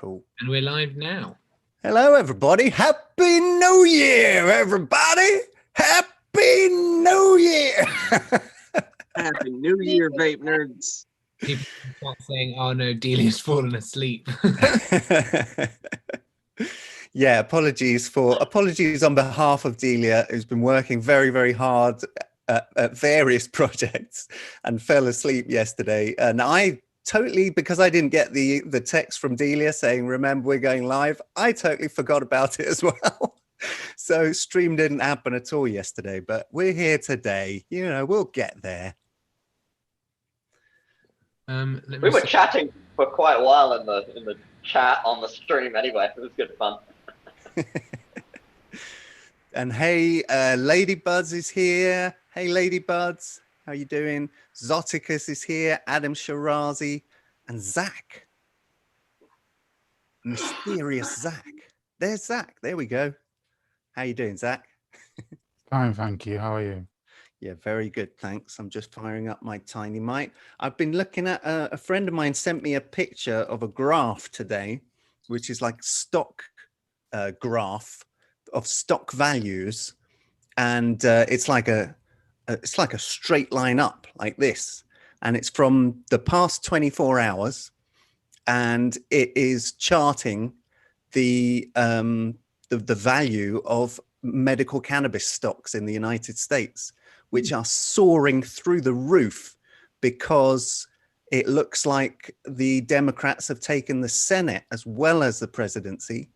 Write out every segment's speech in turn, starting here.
Cool. And we're live now. Hello, everybody. Happy New Year, everybody. Happy New Year. Happy New Year, vape nerds. People start saying, oh no, Delia's fallen asleep. Yeah, apologies on behalf of Delia, who's been working very, very hard at various projects and fell asleep yesterday. And I totally, because I didn't get the text from Delia saying, remember, we're going live, I totally forgot about it as well. So stream didn't happen at all yesterday, but we're here today. You know, we'll get there. We were chatting for quite a while in the chat on the stream anyway. It was good fun. And hey, Ladybuds is here. Hey, Ladybuds, how you doing? Zoticus is here. Adam Shirazi and Zach. Mysterious Zach. There's Zach. There we go. How you doing, Zach? Fine, thank you. How are you? Yeah, very good, thanks. I'm just firing up my tiny mic. I've been looking at a friend of mine sent me a picture of a graph today, which is like stock graph of stock values, and it's like a straight line up like this, and it's from the past 24 hours, and it is charting the value of medical cannabis stocks in the United States, which are soaring through the roof because it looks like the Democrats have taken the Senate as well as the presidency.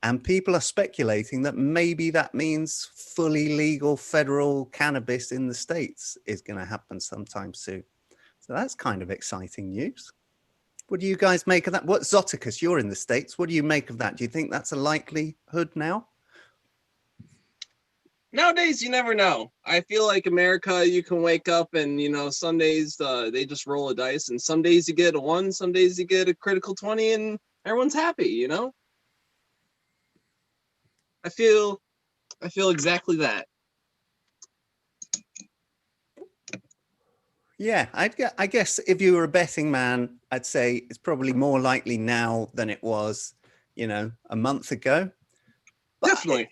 And people are speculating that maybe that means fully legal federal cannabis in the States is going to happen sometime soon. So that's kind of exciting news. What do you guys make of that? What, Zoticus, you're in the States. What do you make of that? Do you think that's a likelihood now? Nowadays, you never know. I feel like America, you can wake up and, you know, some days they just roll a dice, and some days you get a 1, some days you get a critical 20, and everyone's happy, you know? I feel exactly that. Yeah, I guess if you were a betting man, I'd say it's probably more likely now than it was, you know, a month ago. But Definitely.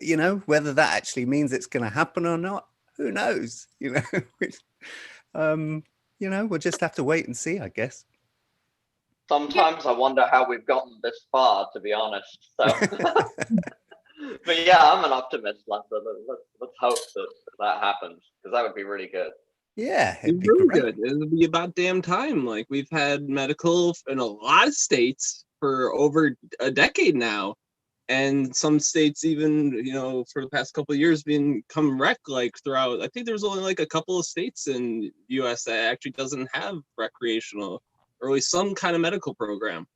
You know, whether that actually means it's going to happen or not, who knows? You know, you know, we'll just have to wait and see, I guess. Sometimes I wonder how we've gotten this far, to be honest. So, but yeah, I'm an optimist. Let's hope that happens, because that would be really good. Yeah, it'd be really great. good. It'll be about damn time. Like, we've had medical in a lot of states for over a decade now. And some states even, you know, for the past couple of years become rec like throughout. I think there's only like a couple of states in US that actually doesn't have recreational or at least some kind of medical program.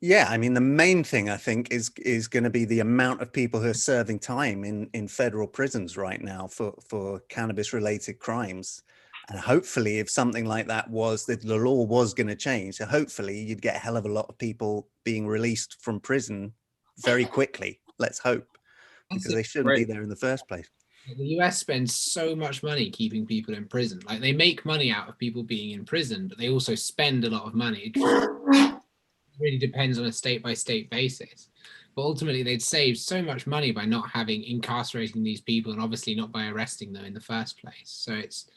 Yeah, I mean, the main thing I think is going to be the amount of people who are serving time in federal prisons right now for cannabis related crimes. And hopefully, if something like that the law was going to change, so hopefully you'd get a hell of a lot of people being released from prison very quickly. Let's hope, because they shouldn't be there in the first place. The US spends so much money keeping people in prison. Like, they make money out of people being in prison, but they also spend a lot of money. It really depends on a state by state basis. But ultimately, they'd save so much money by not incarcerating these people, and obviously not by arresting them in the first place. So it's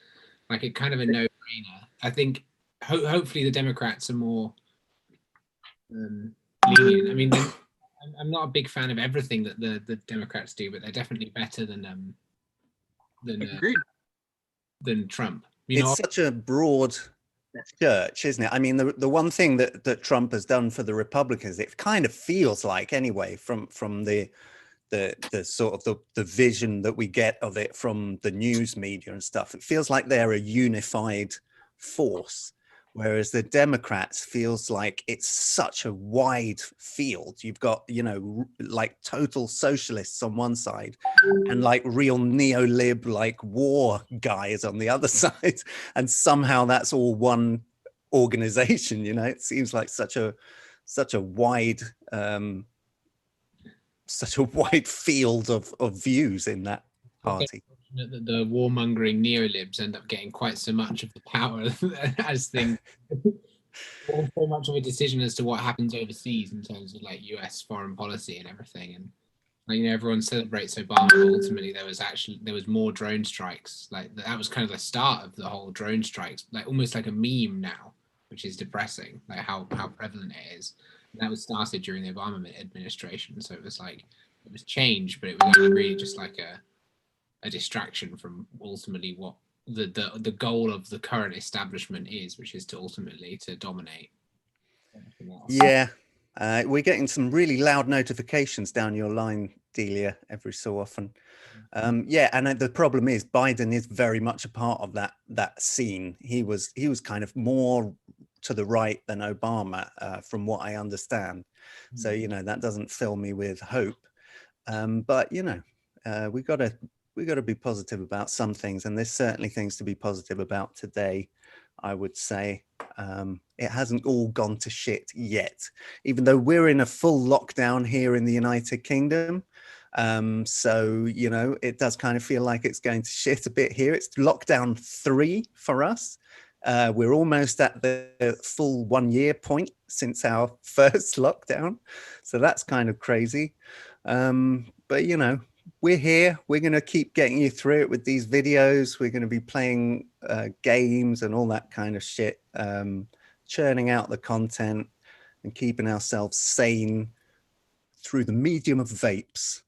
like a kind of a no-brainer. I think hopefully the Democrats are more lenient. I mean, I'm not a big fan of everything that the Democrats do, but they're definitely better than Trump. It's such a broad church, isn't it? I mean, the one thing that Trump has done for the Republicans, it kind of feels like, anyway, from the sort of the vision that we get of it from the news media and stuff, it feels like they're a unified force, whereas the Democrats feels like it's such a wide field. You've got, you know, like total socialists on one side and like real neo-lib, like war guys on the other side, and somehow that's all one organization. You know, it seems like such a wide field of views in that party. That the warmongering neolibs end up getting quite so much of the power as things There's so much of a decision as to what happens overseas in terms of like US foreign policy and everything. And like, everyone celebrates Obama, but ultimately there was more drone strikes. Like that was kind of the start of the whole drone strikes, like almost like a meme now, which is depressing, like how prevalent it is. And that was started during the Obama administration. So it was change, but it was only really just like a distraction from ultimately what the goal of the current establishment is, which is to ultimately to dominate. Yeah, we're getting some really loud notifications down your line, Delia, every so often. Yeah, and the problem is Biden is very much a part of that scene. He was kind of more to the right than Obama, from what I understand. So that doesn't fill me with hope. But we got to be positive about some things, and there's certainly things to be positive about today. I would say it hasn't all gone to shit yet, even though we're in a full lockdown here in the United Kingdom. So it does kind of feel like it's going to shit a bit here. It's lockdown 3 for us. We're almost at the full 1 year point since our first lockdown, so that's kind of crazy. But we're here. We're going to keep getting you through it with these videos. We're going to be playing games and all that kind of shit, churning out the content and keeping ourselves sane through the medium of vapes.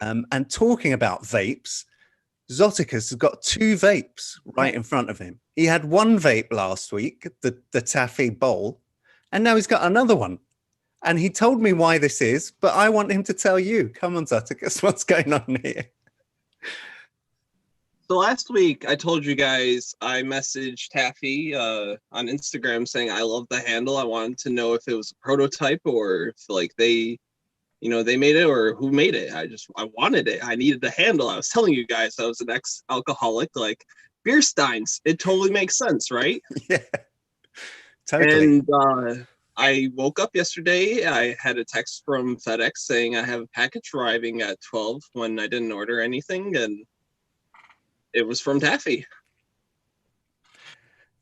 And talking about vapes, Zoticus has got 2 vapes right in front of him. He had 1 vape last week, the Taffy Bowl, and now he's got another one. And he told me why this is, but I want him to tell you. Come on, Zoticus, what's going on here? So last week, I told you guys I messaged Taffy on Instagram saying I love the handle. I wanted to know if it was a prototype or if like they made it or who made it. I wanted it. I needed the handle. I was telling you guys I was an ex-alcoholic, like beer steins. It totally makes sense, right? Yeah, totally. And I woke up yesterday. I had a text from FedEx saying I have a package arriving at 12 when I didn't order anything, and it was from Taffy.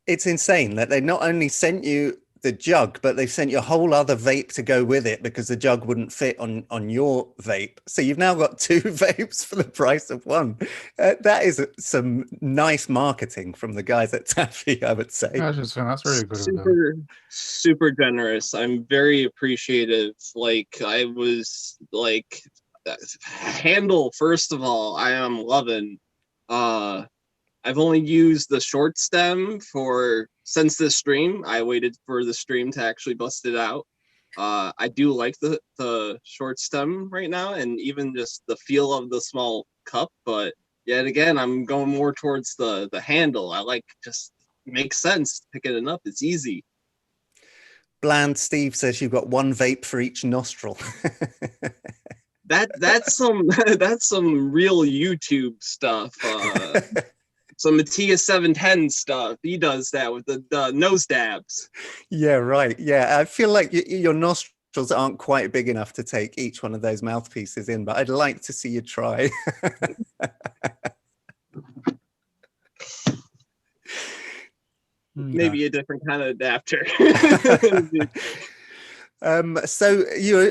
It's insane that they not only sent you the jug, but they've sent you a whole other vape to go with it because the jug wouldn't fit on your vape. So you've now got 2 vapes for the price of 1. That is some nice marketing from the guys at Taffy, I would say. I just think that's really good of them. Super generous. I'm very appreciative. Like I was like handle, first of all, I am loving. I've only used the short stem since this stream. I waited for the stream to actually bust it out. I do like the short stem right now, and even just the feel of the small cup. But yet again, I'm going more towards the handle. I like, just makes sense picking it up. It's easy. Bland Steve says you've got 1 vape for each nostril. That's some that's some real YouTube stuff. Some Matthias 710 stuff. He does that with the nose dabs. Yeah, right. Yeah, I feel like your nostrils aren't quite big enough to take each one of those mouthpieces in, but I'd like to see you try. Maybe a different kind of adapter. So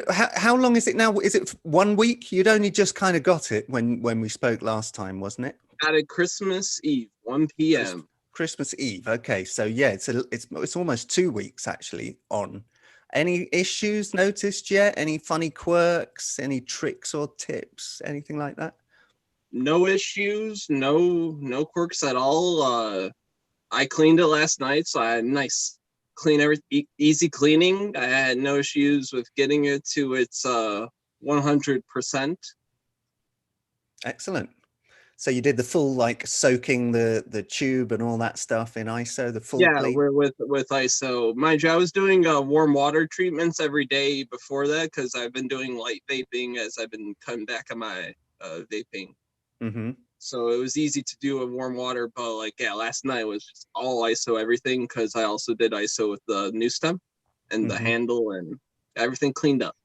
how long is it now? Is it 1 week? You'd only just kind of got it when we spoke last time, wasn't it? At a Christmas Eve, 1 p.m. Christmas Eve. Okay, so yeah, it's almost 2 weeks actually on. Any issues noticed yet? Any funny quirks? Any tricks or tips? Anything like that? No issues. No quirks at all. I cleaned it last night, so I had nice easy cleaning. I had no issues with getting it to its 100%. Excellent. So you did the full, like, soaking the tube and all that stuff in ISO, the full clean? We're with ISO. Mind you, I was doing warm water treatments every day before that because I've been doing light vaping as I've been cutting back on my vaping. Mm-hmm. So it was easy to do a warm water, but last night was just all ISO everything because I also did ISO with the new stem and the handle and everything cleaned up.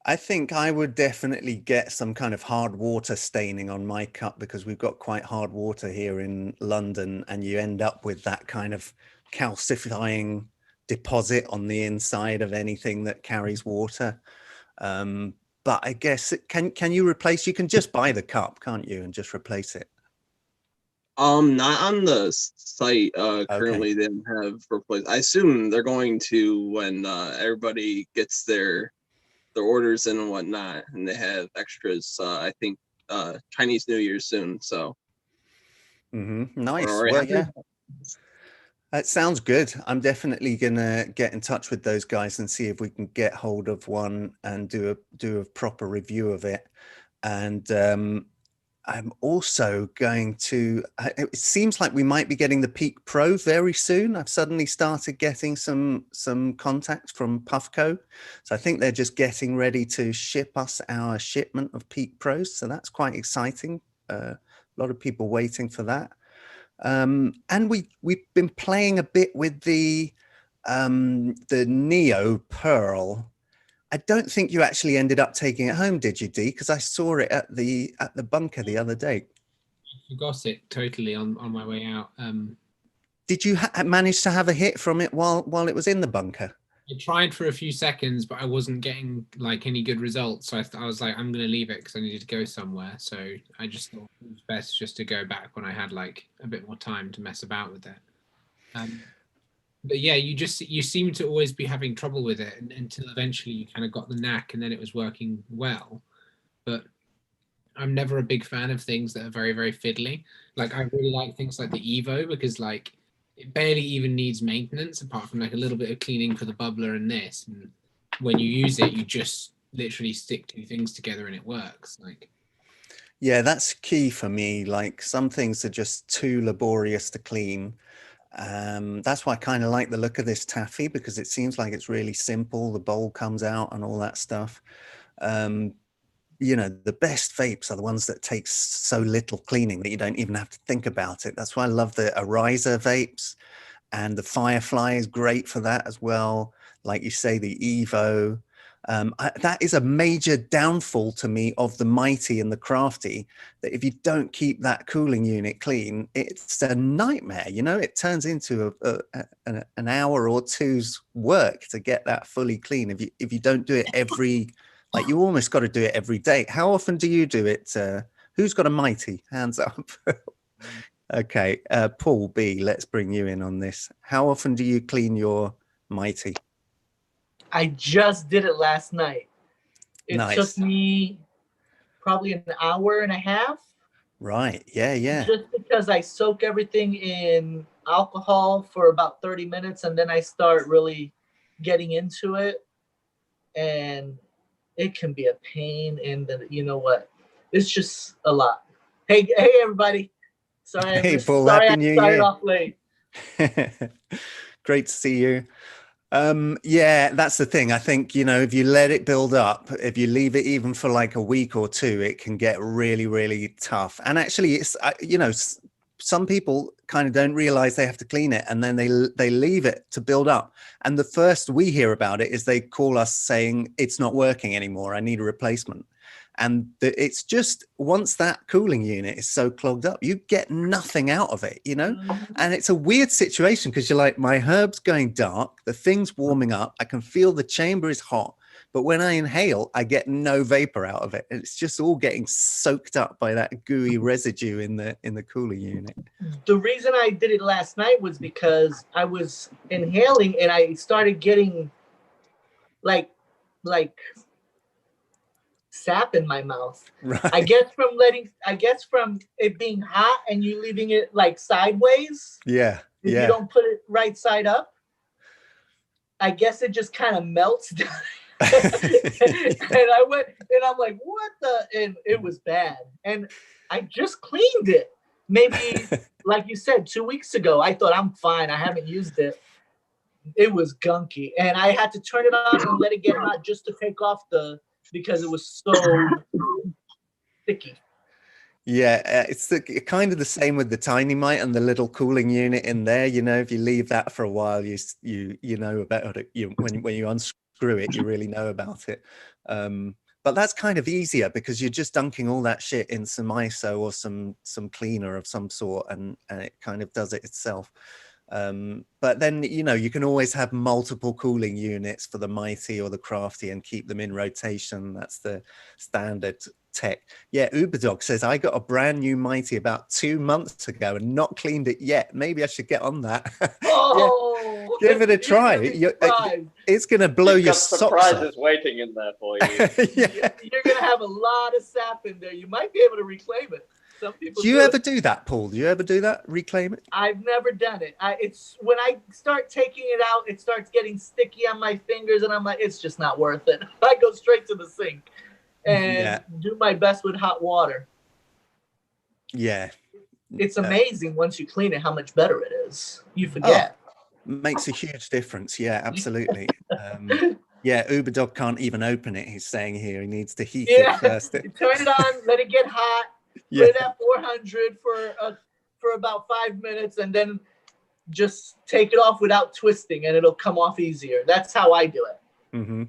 I think I would definitely get some kind of hard water staining on my cup because we've got quite hard water here in London, and you end up with that kind of calcifying deposit on the inside of anything that carries water. But I guess can you replace? You can just buy the cup, can't you, and just replace it? Not on the site. Currently, they don't have replaced. I assume they're going to when everybody gets their orders in and whatnot, and they have extras. I think Chinese New Year soon. So nice. Well, yeah. That sounds good. I'm definitely gonna get in touch with those guys and see if we can get hold of one and do a proper review of it. And I'm also going to. It seems like we might be getting the Peak Pro very soon. I've suddenly started getting some contact from Puffco, so I think they're just getting ready to ship us our shipment of Peak Pros. So that's quite exciting. A lot of people waiting for that. And we've been playing a bit with the Neo Pearl. I don't think you actually ended up taking it home, did you, Dee? Because I saw it at the bunker the other day. I forgot it totally on my way out. Did you manage to have a hit from it while it was in the bunker? I tried for a few seconds, but I wasn't getting like any good results. So I was like, I'm going to leave it because I needed to go somewhere. So I just thought it was best just to go back when I had like a bit more time to mess about with it. But yeah, you seem to always be having trouble with it until eventually you kind of got the knack and then it was working well. But I'm never a big fan of things that are very, very fiddly. Like I really like things like the Evo because like it barely even needs maintenance apart from like a little bit of cleaning for the bubbler and this. And when you use it, you just literally stick two things together and it works. Like, yeah, that's key for me. Like some things are just too laborious to clean. That's why I kind of like the look of this taffy because it seems like it's really simple. The bowl comes out and all that stuff. You know, the best vapes are the ones that take so little cleaning that you don't even have to think about it. That's why I love the Ariza vapes, and the Firefly is great for that as well. Like you say, the Evo. That is a major downfall to me of the Mighty and the Crafty, that if you don't keep that cooling unit clean, it's a nightmare. You know, it turns into an hour or two's work to get that fully clean. If you don't do it like you almost got to do it every day. How often do you do it? Who's got a Mighty? Hands up. Okay, Paul B, let's bring you in on this. How often do you clean your Mighty? I just did it last night. It Nice. took me probably an hour and a half. Right, yeah. Just because I soak everything in alcohol for about 30 minutes and then I start really getting into it. And it can be a pain, and you know what? It's just a lot. Hey, everybody! Sorry, Hey, Paul, sorry Happy I New started Year. off late. Great to see you. Yeah, that's the thing. I think, you know, if you let it build up, if you leave it even for like a week or two, it can get really, really tough. And actually, it's, you know, some people kind of don't realize they have to clean it, and then they leave it to build up. And the first we hear about it is they call us saying it's not working anymore. I need a replacement. And it's just once that cooling unit is so clogged up, you get nothing out of it, you know? And it's a weird situation because you're like, my herb's going dark, the thing's warming up, I can feel the chamber is hot, but when I inhale, I get no vapor out of it. It's just all getting soaked up by that gooey residue in the cooling unit. The reason I did it last night was because I was inhaling and I started getting like sap in my mouth. Right. I guess from it being hot and you leaving it like sideways. Yeah. If you don't put it right side up, I guess it just kind of melts down. And I went and I'm like, what the? And it was bad. And I just cleaned it. Maybe, like you said, 2 weeks ago. I thought I'm fine. I haven't used it. It was gunky. And I had to turn it on and let it get hot just to take off because it was so sticky. Yeah, it's kind of the same with the Tiny Mite and the little cooling unit in there. You know, if you leave that for a while, you know about it. When you unscrew it, you really know about it. But that's kind of easier because you're just dunking all that shit in some ISO or some cleaner of some sort, and it kind of does it itself. But then, you know, you can always have multiple cooling units for the Mighty or the Crafty and keep them in rotation. That's the standard tech. Yeah, Uberdog says, I got a brand new Mighty about 2 months ago and not cleaned it yet. Maybe I should get on that. Oh, Yeah, give it a try. you're gonna be It's going to blow You've your got socks surprises off. waiting in there for you. Yeah. You're gonna have a lot of sap in there. You might be able to reclaim it. Some people Do you ever it. do that, Paul? Do you ever do that? Reclaim it? I've never done it. It's when I start taking it out, it starts getting sticky on my fingers, and I'm like, it's just not worth it. I go straight to the sink and do my best with hot water. Yeah. It's amazing once you clean it how much better it is. You forget. Makes a huge difference. Yeah, absolutely. Yeah, Uberdog can't even open it. He's saying here he needs to heat it first. Turn it on, let it get hot. Yeah. Put it at 400 for about 5 minutes, and then just take it off without twisting, and it'll come off easier. That's how I do it. Mm-hmm.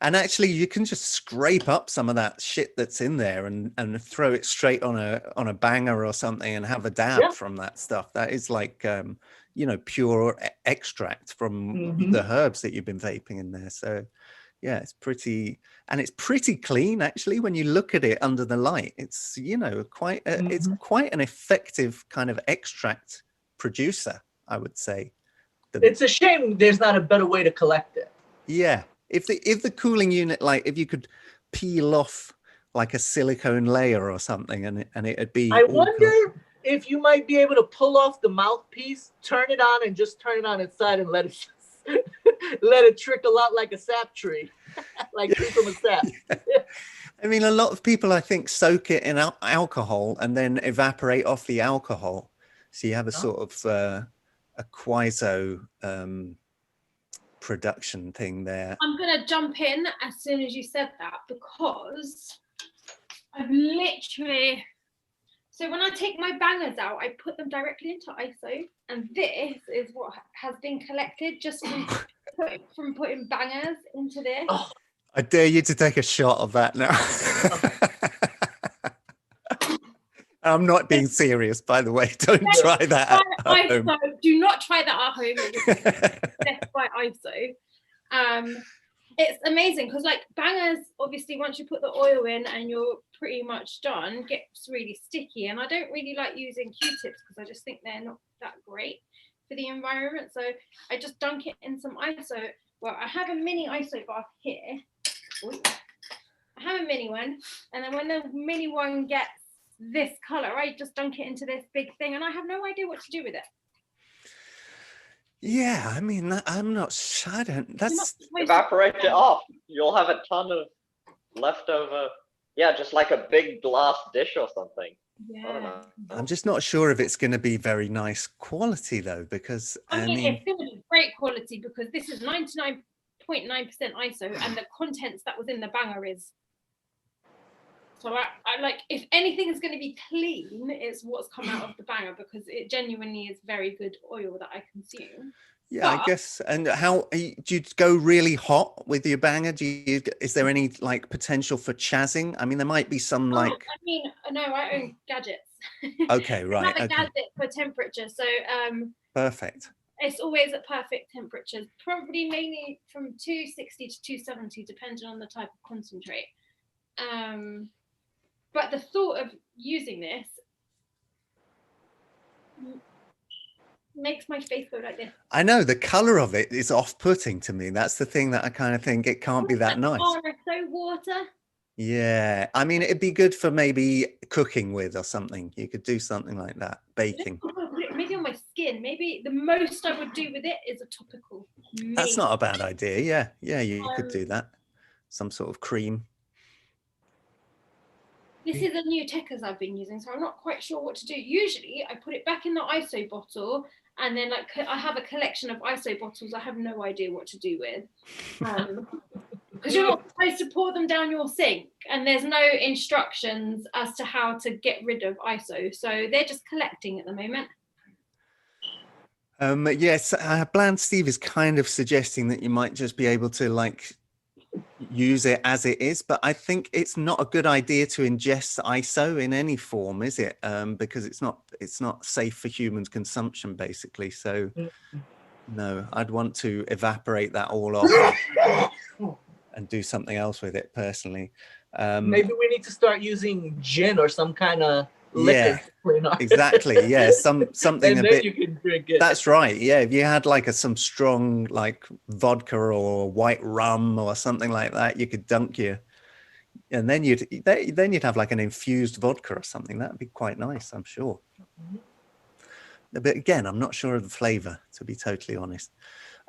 And actually, you can just scrape up some of that shit that's in there and throw it straight on a banger or something and have a dab from that stuff. That is like you know, pure extract from the herbs that you've been vaping in there. So yeah, it's pretty clean actually when you look at it under the light. It's, you know, quite it's quite an effective kind of extract producer, I would say. It's a shame there's not a better way to collect it. Yeah. If the cooling unit, like if you could peel off like a silicone layer or something and it'd be. I wonder if you might be able to pull off the mouthpiece, turn it on, and just turn it on its side and let it trickle out like a sap tree, like tree from a sap. I mean, a lot of people, I think, soak it in alcohol and then evaporate off the alcohol. So you have a sort of a quasi production thing there. I'm gonna jump in as soon as you said that, because I've literally, so when I take my bangers out, I put them directly into ISO, and this is what has been collected just from putting bangers into this. I dare you to take a shot of that now. I'm not being serious, by the way. Don't try that at home. Do not try that at home. It's by ISO. It's amazing because, like, bangers, obviously, once you put the oil in and you're pretty much done, gets really sticky. And I don't really like using Q-tips because I just think they're not that great for the environment. So I just dunk it in some ISO. Well, I have a mini ISO bath here. Ooh. I have a mini one, and then when the mini one gets this color, I just dunk it into this big thing, and I have no idea what to do with it. Yeah, I mean, I'm not sure. I don't. That's evaporate it off. You'll have a ton of leftover. Yeah, just like a big glass dish or something. Yeah. I don't know. I'm just not sure if it's going to be very nice quality though, because I mean, it's going to be great quality because this is 99.9% ISO, and the contents that was in the banger is. So I like, if anything is going to be clean, it's what's come out of the banger, because it genuinely is very good oil that I consume. Yeah, I guess. And how do you go really hot with your banger? Is there any like potential for chazzing? I mean, there might be some like. I mean, no, I own gadgets. Okay, right. I have a gadget for temperature, so perfect. It's always at perfect temperatures, probably mainly from 260 to 270, depending on the type of concentrate. But the thought of using this makes my face go like this. I know the color of it is off-putting to me. That's the thing that I kind of think it can't be that nice. RSO water. Yeah, I mean, it'd be good for maybe cooking with or something. You could do something like that, baking. Maybe on my skin. Maybe the most I would do with it is a topical. Maybe. That's not a bad idea. Yeah, you could do that. Some sort of cream. This is a new Techers I've been using, so I'm not quite sure what to do. Usually, I put it back in the ISO bottle, and then like I have a collection of ISO bottles I have no idea what to do with. Because you're not supposed to pour them down your sink, and there's no instructions as to how to get rid of ISO, so they're just collecting at the moment. Yes, Bland Steve is kind of suggesting that you might just be able to like use it as it is, but I think it's not a good idea to ingest ISO in any form, is it? Because it's not safe for human consumption, basically. So no, I'd want to evaporate that all off and do something else with it personally. Maybe we need to start using gin or some kind of liquor. Yeah, to clean our- exactly. Yeah, something and a then bit. you can drink it. That's right. Yeah, if you had like some strong like vodka or white rum or something like that, you could dunk you, and then you'd have like an infused vodka or something. That'd be quite nice, I'm sure. But again, I'm not sure of the flavor, to be totally honest.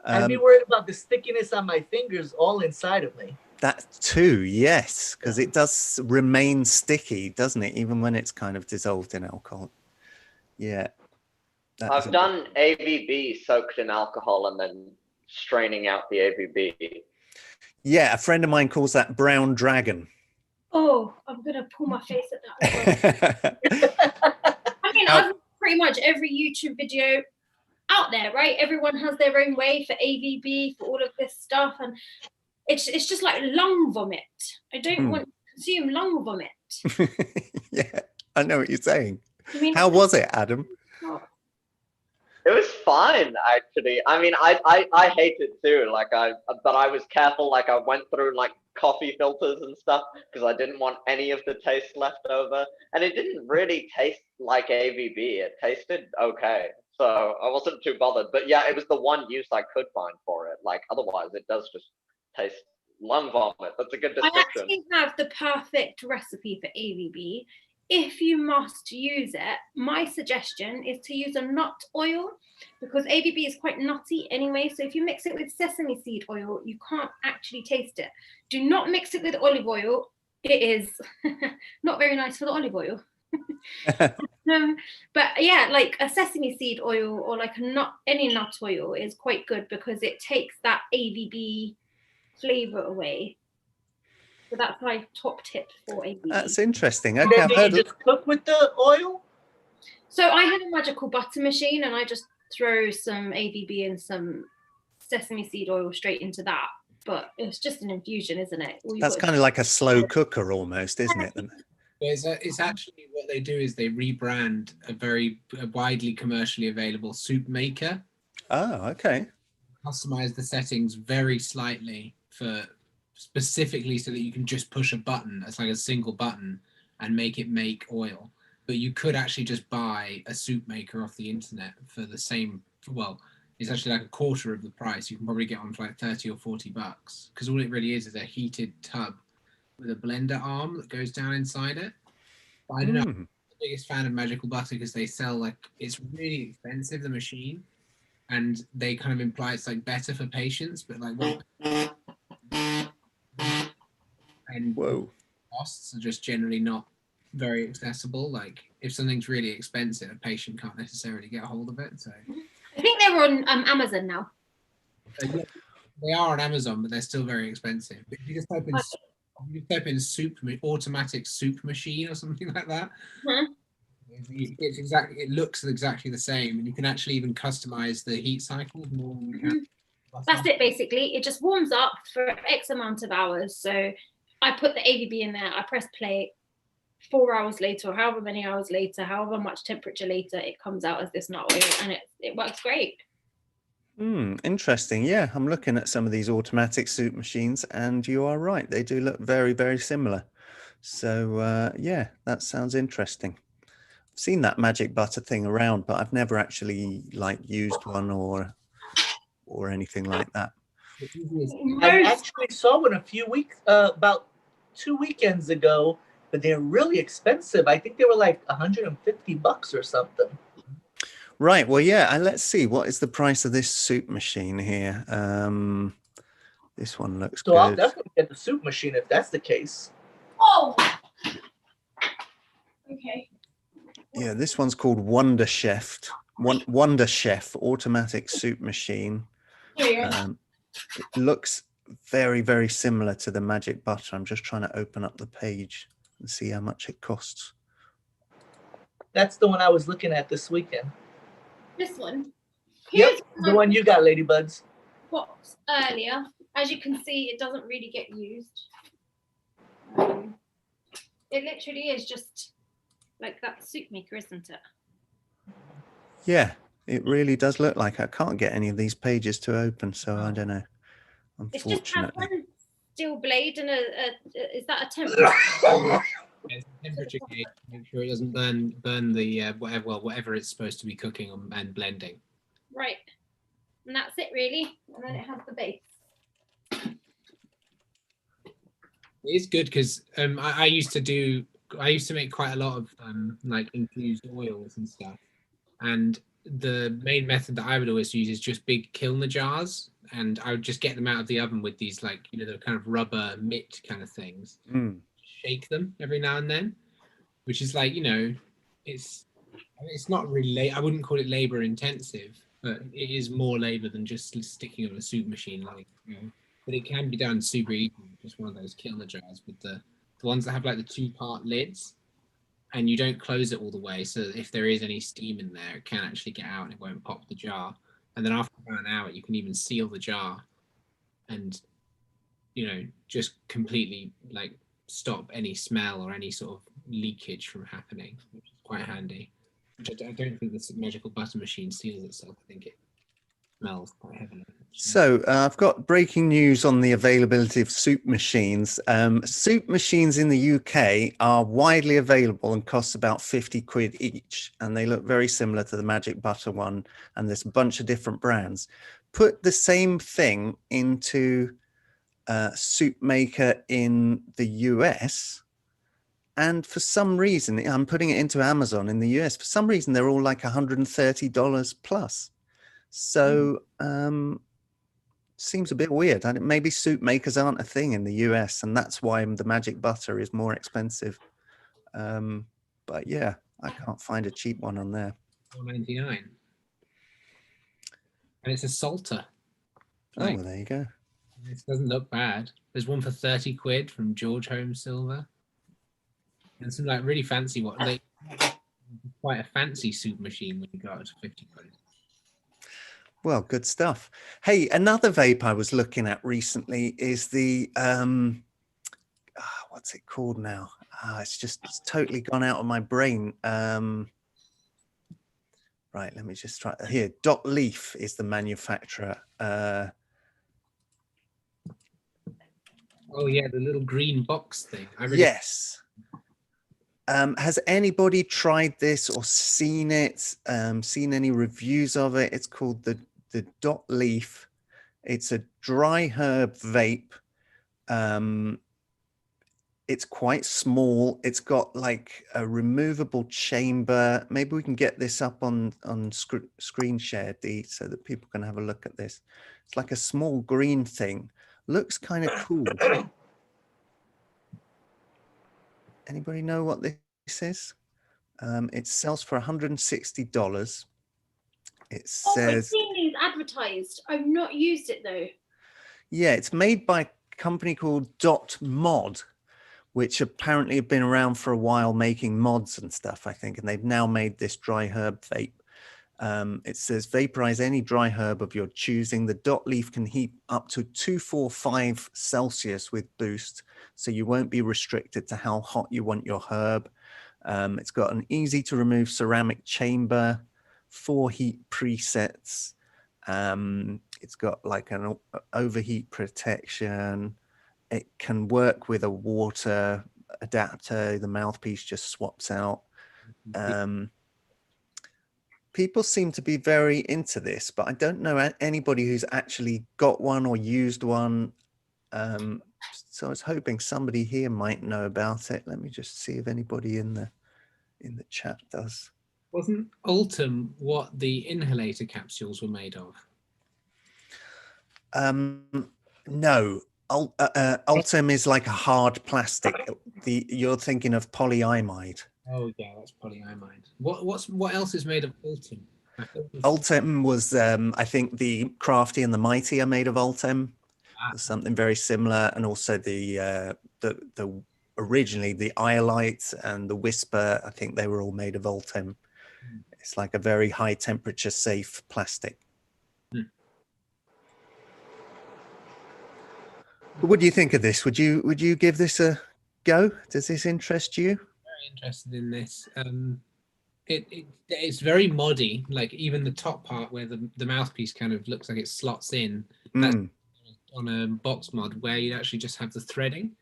I'd be worried about the stickiness on my fingers all inside of me. That too, yes, because it does remain sticky, doesn't it? Even when it's kind of dissolved in alcohol. Yeah. I've done AVB soaked in alcohol and then straining out the AVB. Yeah, a friend of mine calls that brown dragon. Oh, I'm gonna pull my face at that as well. I mean, I've watched pretty much every YouTube video out there, right? Everyone has their own way for AVB, for all of this stuff, and it's just like lung vomit. I don't want to consume lung vomit. Yeah, I know what you're saying. I mean, how was it, Adam? It was fine, actually. I mean, I hate it too. But I was careful. Like I went through like coffee filters and stuff because I didn't want any of the taste left over, and it didn't really taste like AVB. It tasted okay, so I wasn't too bothered. But yeah, it was the one use I could find for it. Like otherwise, it does just taste lung vomit. That's a good description. I actually have the perfect recipe for AVB. If you must use it, my suggestion is to use a nut oil because AVB is quite nutty anyway. So if you mix it with sesame seed oil, you can't actually taste it. Do not mix it with olive oil. It is not very nice for the olive oil. But yeah, like a sesame seed oil or like any nut oil is quite good because it takes that AVB flavor away. So that's my top tip for AVB. That's interesting. And Okay, then I've do you just cook with the oil? So I have a magical butter machine and I just throw some AVB and some sesame seed oil straight into that. But it's just an infusion, isn't it? That's kind of like a slow cooker almost, isn't it? It's actually what they do is they rebrand a widely commercially available soup maker. Oh, okay. Customize the settings very slightly specifically so that you can just push a button. It's like a single button and make it make oil. But you could actually just buy a soup maker off the internet for the same. Well, it's actually like a quarter of the price. You can probably get one for like $30 or $40 because all it really is a heated tub with a blender arm that goes down inside it. But I don't know. I'm the biggest fan of magical butter because they sell like it's really expensive, the machine, and they kind of imply it's like better for patients, but like and costs are just generally not very accessible. Like if something's really expensive, a patient can't necessarily get a hold of it. So I think they're on Amazon now. They are on Amazon, but they're still very expensive. But if you just type in automatic soup machine or something like that, it looks exactly the same, and you can actually even customize the heat cycle more than you can. That's it basically. It just warms up for X amount of hours. So I put the AVB in there, I press play, 4 hours later, or however many hours later, however much temperature later, it comes out as this nut oil and it works great. Interesting. Yeah, I'm looking at some of these automatic soup machines and you are right. They do look very, very similar. So yeah, that sounds interesting. I've seen that magic butter thing around, but I've never actually like used one or anything like that. I actually saw one about 2 weekends ago, but they're really expensive. I think they were like $150 or something. Right. Well, yeah. Let's see. What is the price of this soup machine here? This one looks good. So I'll definitely get the soup machine if that's the case. Oh. Okay. Yeah, this one's called Wonder Chef. Wonder Chef automatic soup machine. It looks very, very similar to the magic butter. I'm just trying to open up the page and see how much it costs. That's the one I was looking at this weekend. This one? Yep, the one you got, Ladybuds. Box earlier. as you can see, it doesn't really get used. It literally is just like that soup maker, isn't it? Yeah, it really does look like. I can't get any of these pages to open, so I don't know. It's just has Unfortunately. one steel blade and is that a temperature? It's a temperature gauge. Make sure it doesn't burn the whatever it's supposed to be cooking and blending. Right. And that's it really. And then it has the base. It's good because I used to make quite a lot of like infused oils and stuff, and the main method that I would always use is just big kilner jars, and I would just get them out of the oven with these, like, you know, the kind of rubber mitt kind of things. Shake them every now and then, which is like, you know, it's not really I wouldn't call it labor intensive, but it is more labor than just sticking on a soup machine, like, you know. But it can be done super easy. Just one of those kilner jars with the ones that have like the 2-part lids, and you don't close it all the way. So if there is any steam in there, it can actually get out and it won't pop the jar. And then after about an hour, you can even seal the jar and, you know, just completely like stop any smell or any sort of leakage from happening, which is quite handy. Which I don't think this magical butter machine seals itself. I think it smells quite heavily. So I've got breaking news on the availability of soup machines. Soup machines in the UK are widely available and cost about 50 quid each. And they look very similar to the Magic Butter one. And there's a bunch of different brands. Put the same thing into a soup maker in the US. And for some reason, I'm putting it into Amazon in the US. For some reason, they're all like $130 plus. So seems a bit weird. And maybe soup makers aren't a thing in the US, and that's why the Magic Butter is more expensive. But yeah, I can't find a cheap one on there. $4.99, and it's a salter. Oh, well, there you go. It doesn't look bad. There's one for 30 quid from George Holmes Silver, and some like really fancy one. Like quite a fancy soup machine when you go up to 50 quid. Well, good stuff. Hey, another vape I was looking at recently is the what's it called now? It's totally gone out of my brain. Right, let me just try here. Dot Leaf is the manufacturer. Oh yeah, the little green box thing. Yes. Has anybody tried this or seen it? Seen any reviews of it? It's called the Dot Leaf. It's a dry herb vape. It's quite small. It's got like a removable chamber. Maybe we can get this up on screen share, Dee, so that people can have a look at this. It's like a small green thing. Looks kind of cool. Anybody know what this is? It sells for $160. It says. Oh, I've seen these advertised. I've not used it though. Yeah, it's made by a company called Dot Mod, which apparently have been around for a while making mods and stuff, I think, and they've now made this dry herb vape. It says vaporize any dry herb of your choosing. The Dot Leaf can heat up to 245 Celsius with boost, so you won't be restricted to how hot you want your herb. It's got an easy to remove ceramic chamber, 4 heat presets. It's got like an overheat protection. It can work with a water adapter. The mouthpiece just swaps out. People seem to be very into this, but I don't know anybody who's actually got one or used one. So I was hoping somebody here might know about it. Let me just see if anybody in the chat does. Wasn't Ultim what the inhalator capsules were made of? No. Ultim is like a hard plastic. You're thinking of polyimide. Oh yeah, that's polyimide. What else is made of Ultim? Ultim was I think the Crafty and the Mighty are made of Ultim. Something very similar, and also the originally the Iolite and the Whisper, I think they were all made of Ultim. It's like a very high temperature safe plastic. What do you think of this? Would you give this a go? Does this interest you? Very interested in this. It's very moddy. Like even the top part where the mouthpiece kind of looks like it slots in. That's Mm. on a box mod where you actually just have the threading,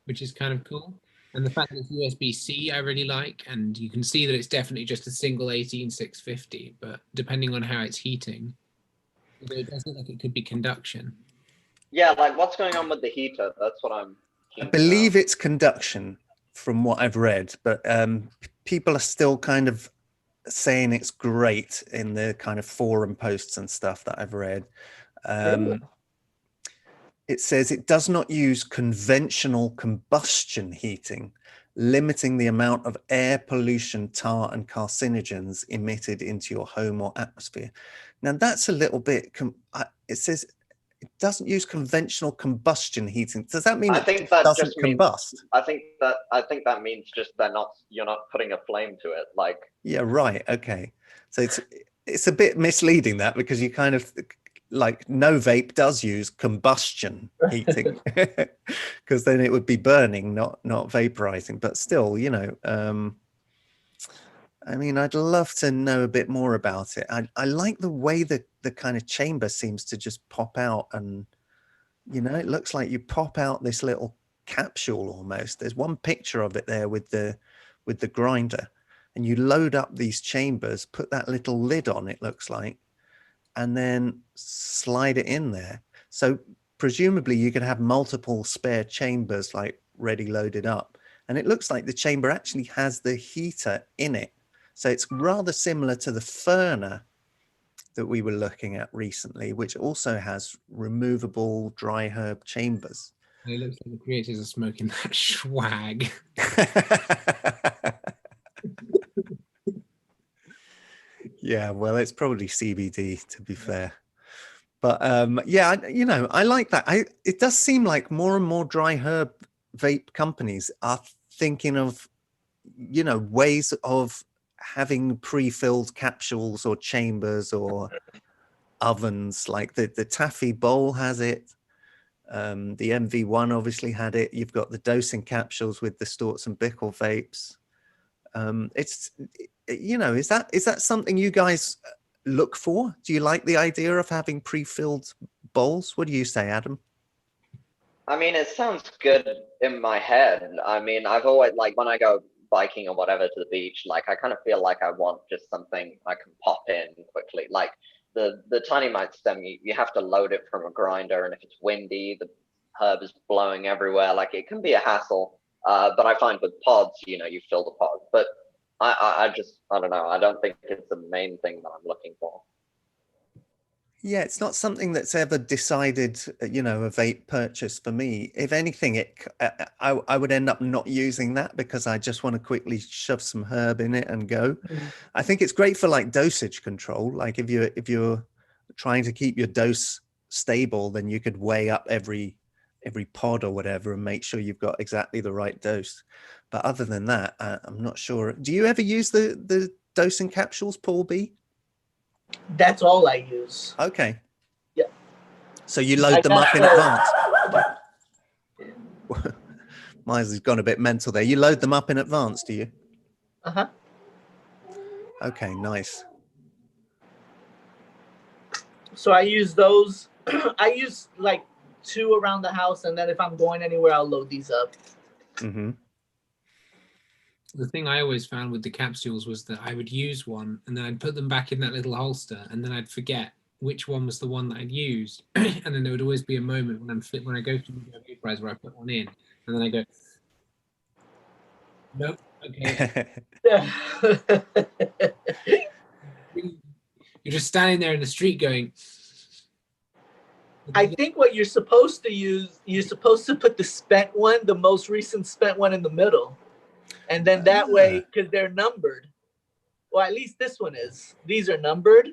which is kind of cool. And the fact that it's USB-C, I really like. And you can see that it's definitely just a single 18650, but depending on how it's heating, it does look like it could be conduction. Yeah, like what's going on with the heater? That's what I'm I keen to know. believe it's conduction from what I've read, but people are still kind of saying it's great in the kind of forum posts and stuff that I've read. It says it does not use conventional combustion heating, limiting the amount of air pollution, tar, and carcinogens emitted into your home or atmosphere. Now that's a little bit. It says it doesn't use conventional combustion heating. Does that mean I it think just that doesn't just means- combust? I think that means just you're not putting a flame to it. Like, Yeah, right. Okay. So it's a bit misleading that, because you kind of like no vape does use combustion heating, because then it would be burning, not vaporizing. But still, you know, I mean, I'd love to know a bit more about it. I like the way the kind of chamber seems to just pop out, and you know, it looks like you pop out this little capsule almost. There's one picture of it there with the grinder, and you load up these chambers, put that little lid on, it looks like, and then slide it in there. So presumably you could have multiple spare chambers like ready loaded up. And it looks like the chamber actually has the heater in it. So it's rather similar to the Ferner that we were looking at recently, which also has removable dry herb chambers. And it looks like the creators are smoking that swag. Yeah, well, it's probably CBD, to be fair. But yeah, you know, I like that. It does seem like more and more dry herb vape companies are thinking of, you know, ways of having pre-filled capsules or chambers or ovens. Like the Taffy Bowl has it. The MV1 obviously had it. You've got the dosing capsules with the Storts and Bickle vapes. It's, you know, is that something you guys look for? Do you like the idea of having pre-filled bowls? What do you say, Adam? I mean, it sounds good in my head. I mean, I've always, like, when I go biking or whatever to the beach, like, I kind of feel like I want just something I can pop in quickly. Like the tiny mite stem, you have to load it from a grinder, and if it's windy, the herb is blowing everywhere. Like, it can be a hassle. But I find with pods, you know, you fill the pod. But I don't know. I don't think it's the main thing that I'm looking for. Yeah, it's not something that's ever decided, you know, a vape purchase for me. If anything, I would end up not using that because I just want to quickly shove some herb in it and go. I think it's great for like dosage control. Like if you're trying to keep your dose stable, then you could weigh up every pod or whatever and make sure you've got exactly the right dose. But other than that, I'm not sure. Do you ever use the dosing capsules, Paul B? That's all I use. Okay. Yeah. So you load them up in advance. Miles has gone a bit mental there. You load them up in advance, do you? Uh-huh. Okay, nice. So I use those. I use like 2 around the house, and then if I'm going anywhere, I'll load these up. Mm-hmm. The thing I always found with the capsules was that I would use one and then I'd put them back in that little holster, and then I'd forget which one was the one that I'd used. And then there would always be a moment when I go to the vaporizer where I put one in, and then I go, nope, okay. You're just standing there in the street going. I think what you're supposed to use, you're supposed to put the spent one, the most recent spent one, in the middle. And then that way, because they're numbered. Well, at least this one is. These are numbered.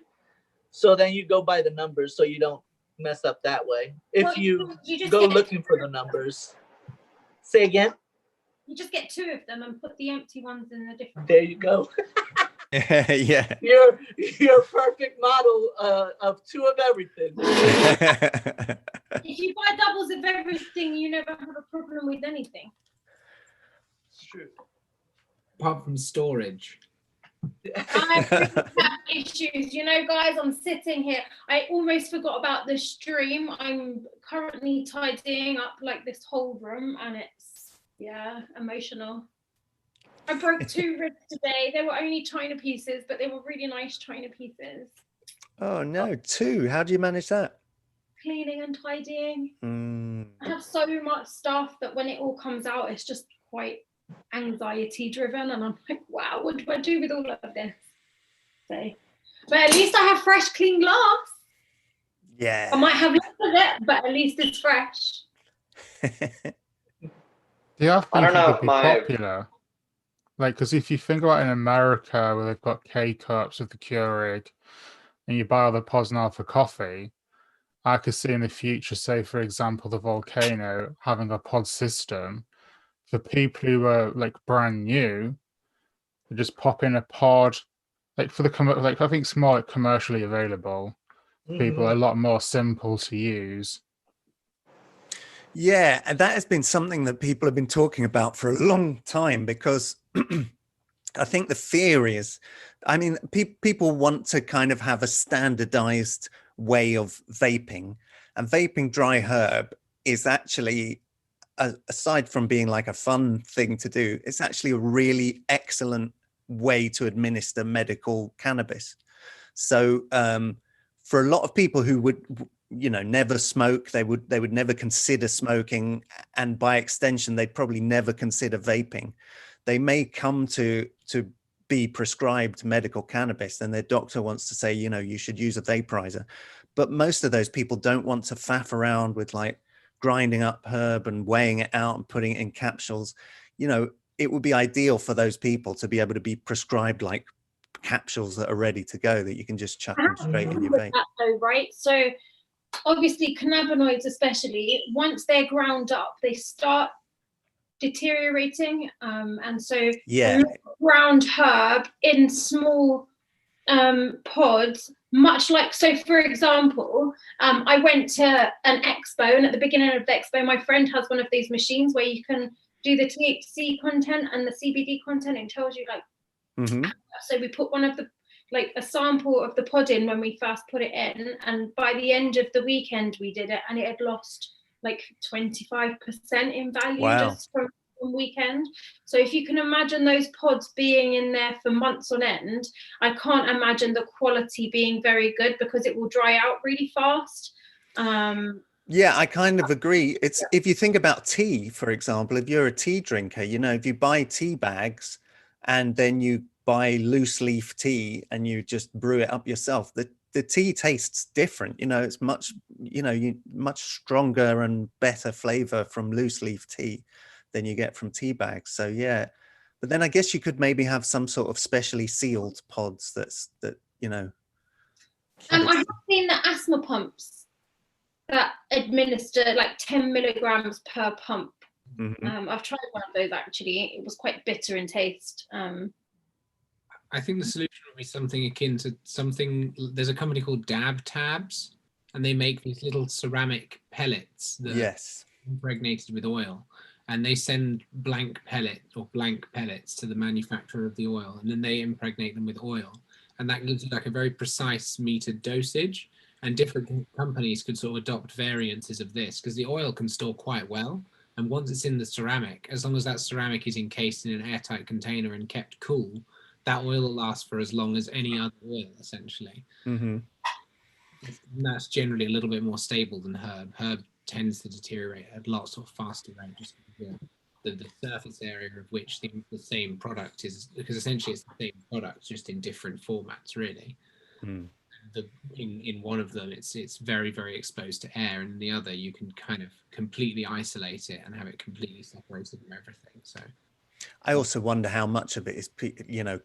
So then you go by the numbers so you don't mess up that way. If Well, you just go get looking for the numbers. Say again? You just get 2 of them and put the empty ones in the different. There you go. Yeah. You're a perfect model of two of everything. If you buy doubles of everything, you never have a problem with anything. It's true. Apart from storage. I really have issues. You know, guys, I'm sitting here. I almost forgot about the stream. I'm currently tidying up like this whole room, and it's, yeah, emotional. I broke 2 ribs today. They were only china pieces, but they were really nice china pieces. Oh no, 2. How do you manage that? Cleaning and tidying. Mm. I have so much stuff that when it all comes out, it's just quite anxiety driven, and I'm like, wow, what do I do with all of this? So, but at least I have fresh, clean glass. Yeah. I might have less of it, but at least it's fresh. Do you I think don't it know could if be my- popular? Like, because if you think about in America where they've got K-cups of the Keurig and you buy all the pods now for coffee, I could see in the future, say, for example, the Volcano having a pod system for people who are like brand new, they just pop in a pod, like for the like I think it's more like commercially available. People are a lot more simple to use. Yeah, and that has been something that people have been talking about for a long time, because I think the fear is, I mean, people want to kind of have a standardized way of vaping, and vaping dry herb is actually, aside from being like a fun thing to do, it's actually a really excellent way to administer medical cannabis. So for a lot of people who would, never smoke, they would never consider smoking, and by extension they'd probably never consider vaping. They may come to be prescribed medical cannabis, and their doctor wants to say, you should use a vaporizer, but most of those people don't want to faff around with like grinding up herb and weighing it out and putting it in capsules. It would be ideal for those people to be able to be prescribed like capsules that are ready to go, that you can just chuck them straight in your vape. That though, right? So obviously cannabinoids, especially once they're ground up, they start deteriorating, and so Yeah, ground herb in small pods, much like, so for example, I went to an expo, and at the beginning of the expo my friend has one of these machines where you can do the THC content and the CBD content, and tells you like, so we put one of the, like a sample of the pod in when we first put it in, and by the end of the weekend we did it, and it had lost like 25% in value. Wow. Just from weekend. So if you can imagine those pods being in there for months on end, I can't imagine the quality being very good, because it will dry out really fast. Yeah, I kind of agree. It's, if you think about tea, for example, if you're a tea drinker, if you buy tea bags and then you buy loose leaf tea and you just brew it up yourself, the tea tastes different. It's much, much stronger and better flavor from loose leaf tea than you get from tea bags. So yeah, but then I guess you could maybe have some sort of specially sealed pods that. I have seen the asthma pumps that administer like 10 milligrams per pump. I've tried one of those actually. It was quite bitter in taste. I think the solution would be something akin to something. There's a company called Dab Tabs, and they make these little ceramic pellets that are impregnated with oil, and they send blank pellets to the manufacturer of the oil, and then they impregnate them with oil, and that gives you like a very precise metered dosage. And different companies could sort of adopt variances of this, because the oil can store quite well, and once it's in the ceramic, as long as that ceramic is encased in an airtight container and kept cool, that oil will last for as long as any other oil, essentially. And that's generally a little bit more stable than herb. Herb tends to deteriorate at a lot sort of faster rate, just the surface area of which the same product is, because essentially it's the same product, just in different formats, really. In one of them, it's very, very exposed to air, and in the other, you can kind of completely isolate it and have it completely separated from everything. So I also wonder how much of it is,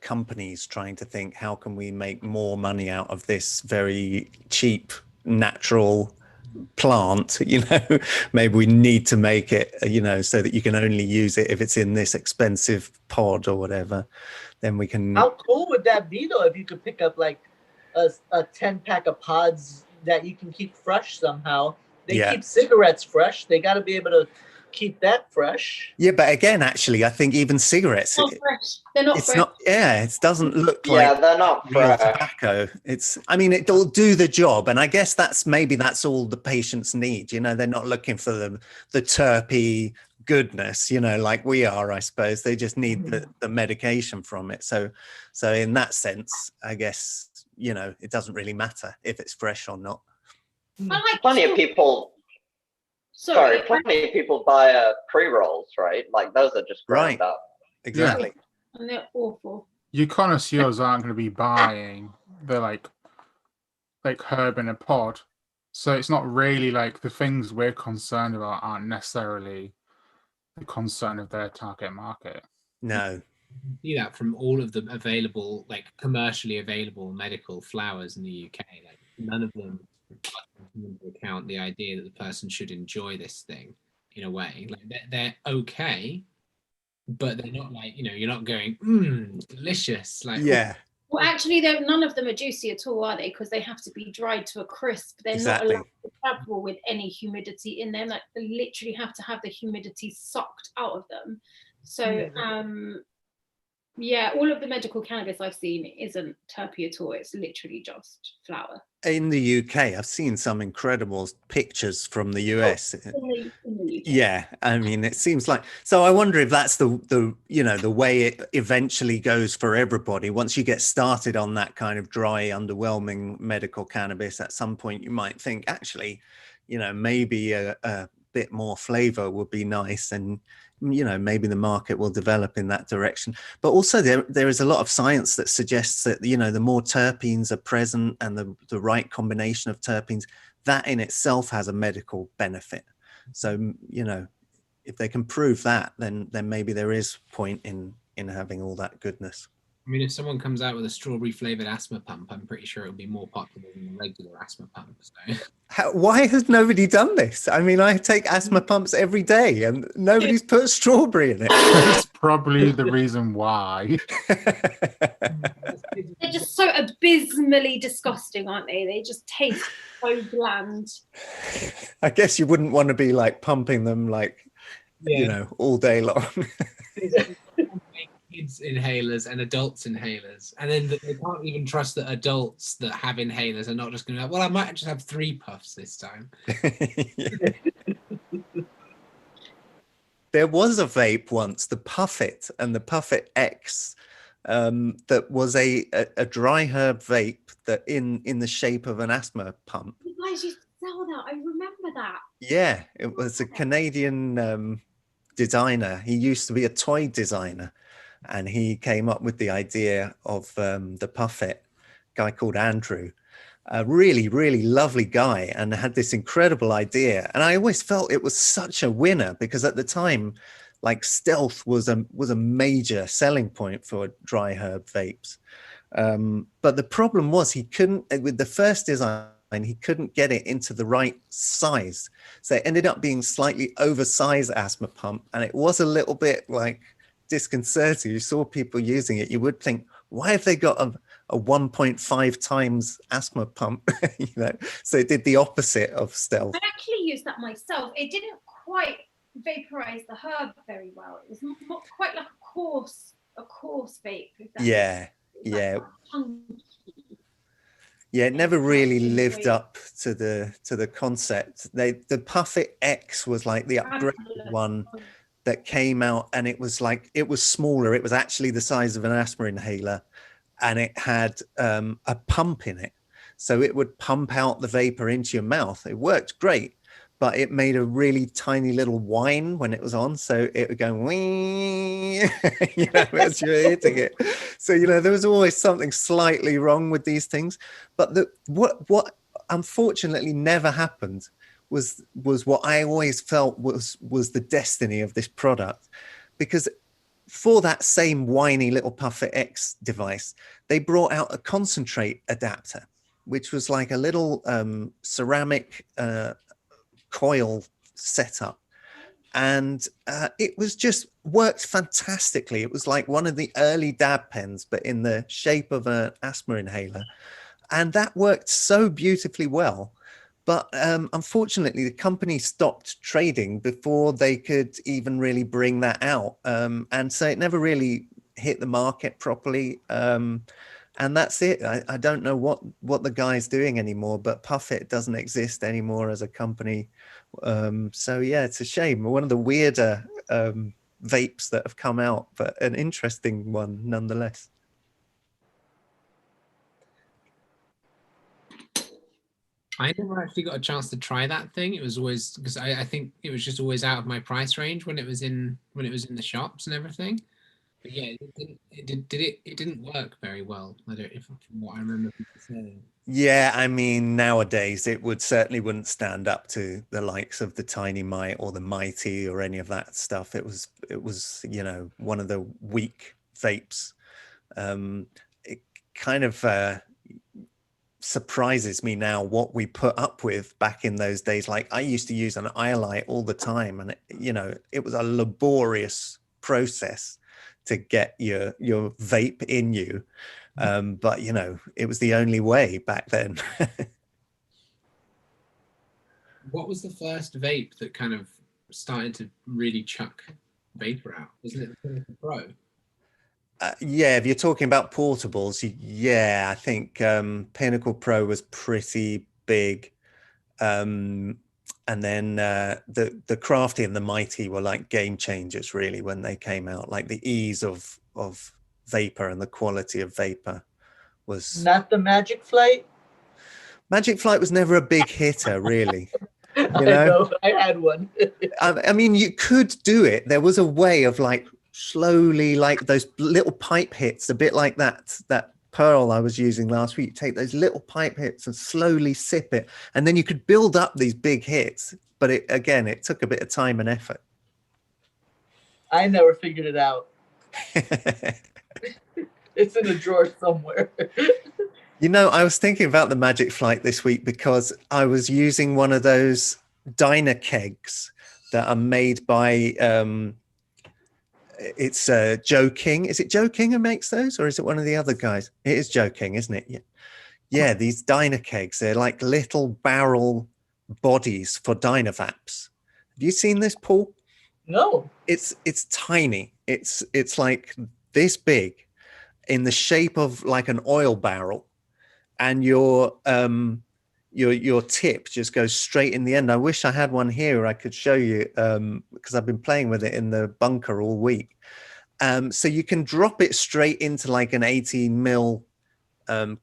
companies trying to think, how can we make more money out of this very cheap, natural plant, maybe we need to make it, so that you can only use it if it's in this expensive pod or whatever. Then we can. How cool would that be though if you could pick up like a 10-pack of pods that you can keep fresh somehow? They keep cigarettes fresh. They got to be able to keep that fresh. Yeah, but again, actually, I think even cigarettes, Not fresh. They're not it's fresh. not. Yeah, it doesn't look Yeah, like they're not real fresh. tobacco. It'll do the job, and I guess that's all the patients need. They're not looking for the terpy goodness, like we are, I suppose. They just need the medication from it. So in that sense, I guess it doesn't really matter if it's fresh or not. I like Plenty of people. Sorry, plenty of people buy pre-rolls, right? Like those are just ground up. Exactly. And they're awful. Your connoisseurs aren't going to be buying the like herb in a pod, so it's not really like the things we're concerned about aren't necessarily the concern of their target market. No. See that from all of the available, like commercially available medical flowers in the UK, like none of them take into account the idea that the person should enjoy this thing in a way. Like they're okay, but they're not like, you're not going, delicious. Like, yeah. Well, actually, none of them are juicy at all, are they? Because they have to be dried to a crisp. They're not allowed to travel with any humidity in them. Like, they literally have to have the humidity sucked out of them. So, yeah, all of the medical cannabis I've seen isn't terpy at all. It's literally just flower. In the UK, I've seen some incredible pictures from the US. In the UK. Yeah, I mean, it seems like. So I wonder if that's the way it eventually goes for everybody. Once you get started on that kind of dry, underwhelming medical cannabis, at some point you might think, actually, maybe a bit more flavor would be nice, and maybe the market will develop in that direction. But also there is a lot of science that suggests that the more terpenes are present and the right combination of terpenes, that in itself has a medical benefit. So if they can prove that, then maybe there is point in having all that goodness. I mean, if someone comes out with a strawberry flavored asthma pump, I'm pretty sure it'll be more popular than a regular asthma pump. So. Why has nobody done this? I mean, I take asthma pumps every day and nobody's put strawberry in it. That's probably the reason why. They're just so abysmally disgusting, aren't they? They just taste so bland. I guess you wouldn't want to be like pumping them all day long. Kids inhalers and adults inhalers, and then they can't even trust that adults that have inhalers are not just going to be like, well, I might just have 3 puffs this time. There was a vape once, the Puffit and the Puffit X, that was a dry herb vape that in the shape of an asthma pump. You guys used to sell that. I remember that. Yeah, it was a Canadian designer. He used to be a toy designer. And he came up with the idea of the Puffit, guy called Andrew, a really, really lovely guy, and had this incredible idea. And I always felt it was such a winner because at the time, like stealth was a major selling point for dry herb vapes. But the problem was he couldn't, with the first design, he couldn't get it into the right size. So it ended up being slightly oversized asthma pump. And it was a little bit like disconcerting. You saw people using it, you would think, why have they got a 1.5 times asthma pump? So it did the opposite of stealth. I actually used that myself. It didn't quite vaporize the herb very well. It was not quite like a coarse vape. Yeah. It never really lived up to the concept. The Puffit X was like the upgraded one that came out, and it was smaller. It was actually the size of an asthma inhaler, and it had a pump in it. So it would pump out the vapor into your mouth. It worked great, but it made a really tiny little whine when it was on. So it would go wee, as you're hitting it. So, there was always something slightly wrong with these things. But what unfortunately never happened was what I always felt was the destiny of this product, because for that same whiny little Puffit X device, they brought out a concentrate adapter, which was like a little ceramic coil setup. And it was just worked fantastically. It was like one of the early dab pens, but in the shape of an asthma inhaler. And that worked so beautifully well. But unfortunately, the company stopped trading before they could even really bring that out. And so it never really hit the market properly. And that's it. I don't know what the guy's doing anymore, but Puffit doesn't exist anymore as a company. So yeah, it's a shame. One of the weirder vapes that have come out, but an interesting one nonetheless. I never actually got a chance to try that thing. It was always because I think it was just always out of my price range when it was in the shops and everything. But yeah, it didn't work very well. I don't, if from what I remember people saying. Yeah, I mean, nowadays it wouldn't stand up to the likes of the Tiny Mite or the Mighty or any of that stuff. It was, you know, one of the weak vapes. It kind of surprises me now what we put up with back in those days. Like I used to use an iLight all the time, and you know, it was a laborious process to get your vape in you. But you know, it was the only way back then. What was the first vape that kind of started to really chuck vapor out? Wasn't it the Pinnacle Pro? Yeah, if you're talking about portables, yeah, I think Pinnacle Pro was pretty big. And then the Crafty and the Mighty were like game changers really when they came out. Like the ease of vapor and the quality of vapor was Not the Magic Flight. Magic Flight was never a big hitter really. I know, I had one. I mean, you could do it. There was a way of like slowly, like those little pipe hits, a bit like that Pearl I was using last week. Take those little pipe hits and slowly sip it, and then you could build up these big hits. But it took a bit of time and effort. I never figured it out. It's in a drawer somewhere. You know, I was thinking about the Magic Flight this week because I was using one of those diner kegs that are made by it's Joe King. Is it Joe King who makes those, or is it one of the other guys? It is Joe King, isn't it? Yeah. These diner kegs, they're like little barrel bodies for diner vaps. Have you seen this, Paul? No. It's tiny. It's like this big, in the shape of like an oil barrel, and your tip just goes straight in the end. I wish I had one here I could show you, because I've been playing with it in the bunker all week. So you can drop it straight into like an 18 mil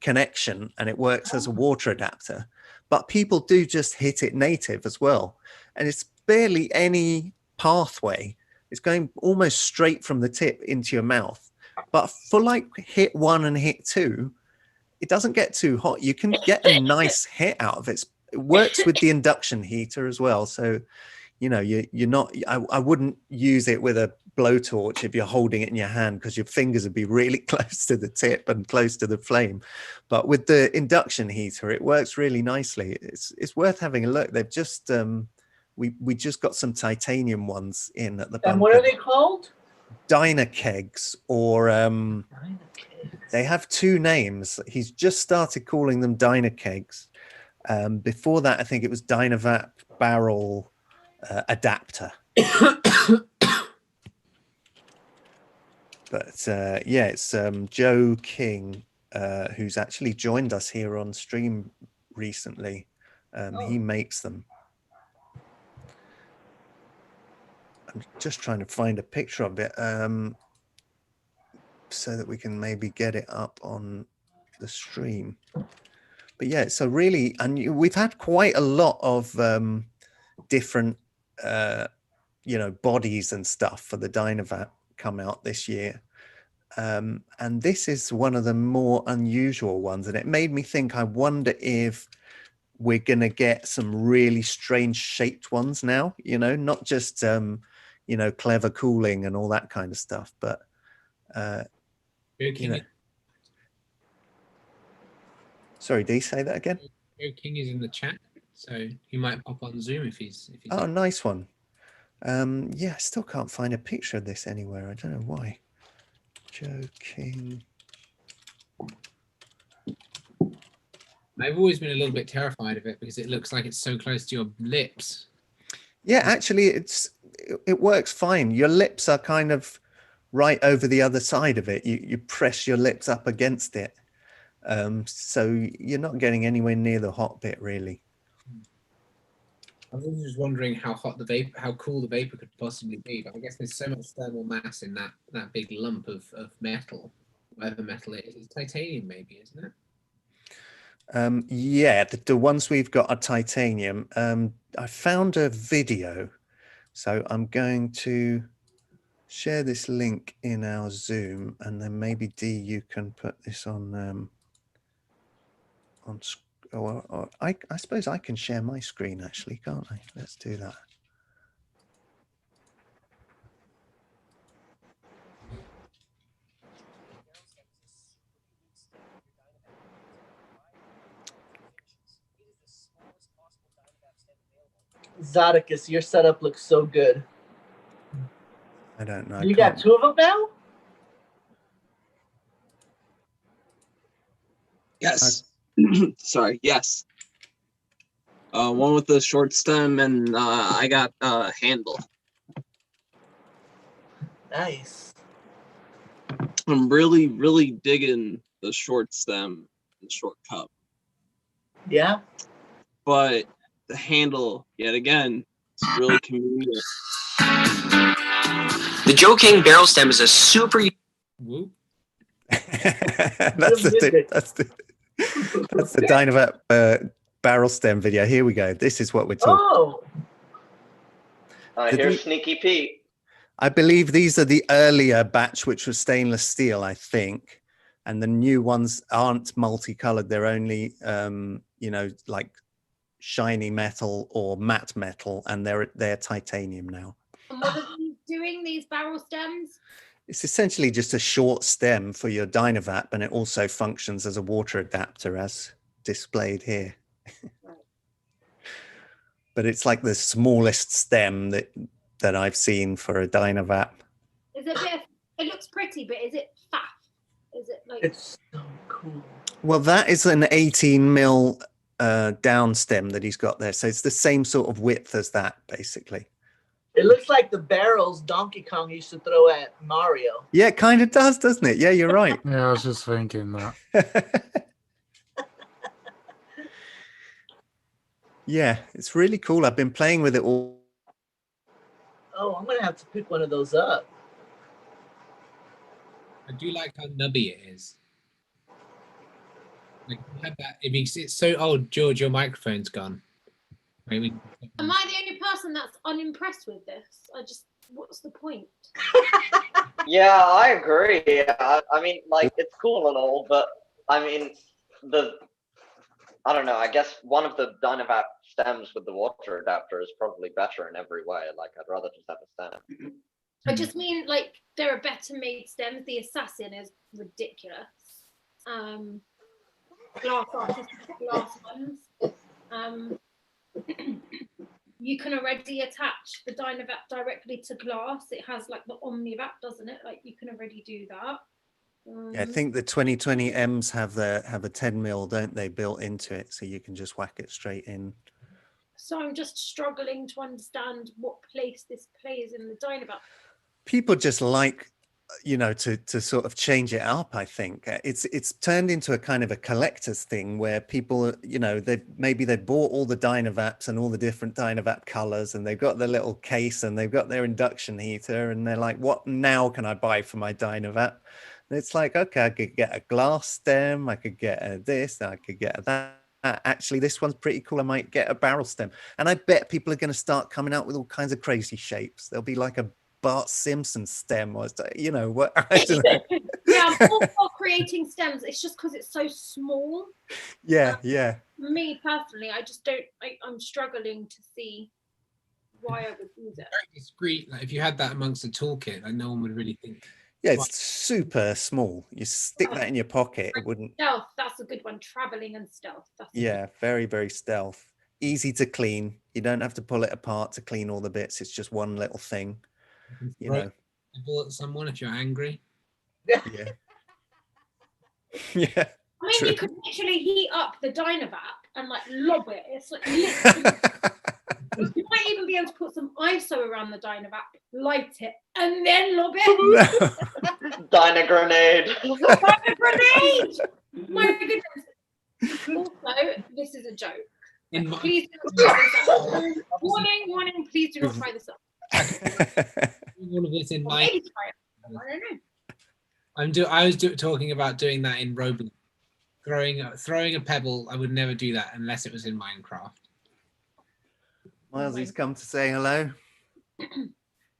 connection, and it works as a water adapter. But people do just hit it native as well, and it's barely any pathway. It's going almost straight from the tip into your mouth. But for like hit 1 and hit 2, it doesn't get too hot. You can get a nice hit out of it. It works with the induction heater as well. So, you know, you're not, I wouldn't use it with a blowtorch if you're holding it in your hand, because your fingers would be really close to the tip and close to the flame. But with the induction heater, it works really nicely. It's worth having a look. They've just, we just got some titanium ones in at the bunker. And what are they called? Diner kegs, or they have 2 names. He's just started calling them diner kegs. Before that, I think it was Dynavap barrel adapter. But yeah, it's Joe King, who's actually joined us here on stream recently. He makes them. I'm just trying to find a picture of it, so that we can maybe get it up on the stream. But yeah, so really, and we've had quite a lot of different, you know, bodies and stuff for the Dynavap come out this year. And this is one of the more unusual ones. And it made me think, I wonder if we're going to get some really strange shaped ones now, you know, not just, you know, clever cooling and all that kind of stuff, but, you know. Sorry, D, say that again. Joe King is in the chat. So he might pop on Zoom if he's. Oh, nice one. Yeah, I still can't find a picture of this anywhere. I don't know why. Joking. I've always been a little bit terrified of it because it looks like it's so close to your lips. Yeah, actually, it works fine. Your lips are kind of right over the other side of it. You press your lips up against it, so you're not getting anywhere near the hot bit, really. I was just wondering how hot the vapor, how cool the vapor could possibly be. But I guess there's so much thermal mass in that big lump of metal, whatever metal it is. It's titanium, maybe, isn't it? Yeah, the ones we've got are titanium. I found a video, so I'm going to share this link in our Zoom, and then maybe Dee, you can put this on or I suppose I can share my screen actually, can't I? Let's do that. Zodicus, your setup looks so good. I don't know. You got 2 of them now? Yes. Sorry. Yes. One with the short stem, and I got handle. Nice. I'm really digging the short stem and short cup, Yeah. but the handle, yet again, it's really convenient. The Joe King barrel stem is a super. Whoop. that's the Dynavap barrel stem video. Here we go. This is what we're talking. Oh. Here's Sneaky Pete. I believe these are the earlier batch, which was stainless steel, I think, and the new ones aren't multicolored. They're only, you know, like shiny metal or matte metal, and they're titanium now. And what are you doing, these barrel stems? It's essentially just a short stem for your Dynavap, and it also functions as a water adapter, as displayed here. But it's like the smallest stem that I've seen for a Dynavap. Is it a bit? It looks pretty, but is it fat? Is it like? It's so cool. Well, that is an 18 mil down stem that he's got there. So it's the same sort of width as that, basically. It looks like the barrels Donkey Kong used to throw at Mario. Yeah, it kind of does, doesn't it? Yeah, you're right. Yeah, I was just thinking that. Yeah, it's really cool. I've been playing with it all. Oh, I'm gonna have to pick one of those up. I do like how nubby it is. Like, you had that. It makes it so. Oh, George, your microphone's gone. Maybe. Am I the only person that's unimpressed with this? What's the point? Yeah, I agree. I mean, like, it's cool and all, but I mean, I don't know. I guess one of the Dynavap stems with the water adapter is probably better in every way. Like, I'd rather just have a stem. I just mean, like, there are better made stems. The Assassin is ridiculous. Glass ones. You can already attach the Dynavap directly to glass. It has like the OmniVap, doesn't it? Like, you can already do that. Yeah, I think the 2020 M's have a 10 mil, don't they, built into it, so you can just whack it straight in. So I'm just struggling to understand what place this plays in the Dynavap. People just like, you know, to sort of change it up. I think it's turned into a kind of a collector's thing where people, you know, they bought all the Dynavaps and all the different Dynavap colors, and they've got their little case and they've got their induction heater, and they're like, what now can I buy for my Dynavap? And it's like, okay, I could get a glass stem, I could get a this, I could get a that. Actually, this one's pretty cool. I might get a barrel stem. And I bet people are going to start coming out with all kinds of crazy shapes. There'll be like a Bart Simpson stem, or, you know, what? I don't know. Yeah, I'm all for creating stems. It's just because it's so small. Yeah, yeah. Me personally, I just don't. I'm struggling to see why I would use it. Very discreet. Like, if you had that amongst the toolkit, like, no one would really think. Yeah, it's super small. You stick that in your pocket, it wouldn't. Stealth, that's a good one. Traveling and stealth. That's Yeah, very, very stealth. easy to clean. You don't have to pull it apart to clean all the bits. It's just one little thing, you Throw know. a ball at someone if you're angry. Yeah. Yeah. I mean, True. you could literally heat up the Dynavac and like lob it. It's like literally, you might even be able to put some ISO around the Dynavac, light it, and then lob it. Dyna grenade. Like a grenade! My goodness. Also, this is a joke. In my, Please do not try this out. Warning, warning, please do not try this out. all of this in Or my. maybe try it. I don't know. I was talking about doing that in Roblox. Throwing a pebble. I would never do that unless it was in Minecraft. Miles, he's come to say hello.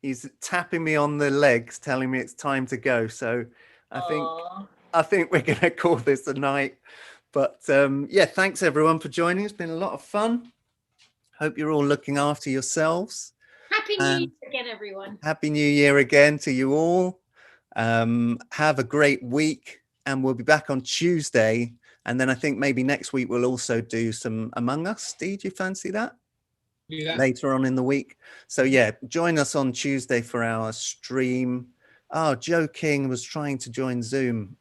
He's tapping me on the legs, telling me it's time to go. So I think we're going to call this a night. But yeah, thanks everyone for joining. It's been a lot of fun. Hope you're all looking after yourselves. Happy New Year again, everyone. Happy New Year again to you all. Have a great week, and we'll be back on Tuesday. And then I think maybe next week we'll also do some Among Us. Did you fancy that? Do that. Later on in the week. So yeah, join us on Tuesday for our stream. Oh, Joe King was trying to join Zoom.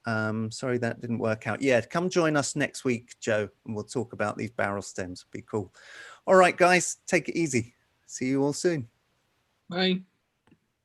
Sorry that didn't work out. Yeah, come join us next week, Joe, and we'll talk about these barrel stems. It'll be cool. All right, guys, take it easy. See you all soon. Bye.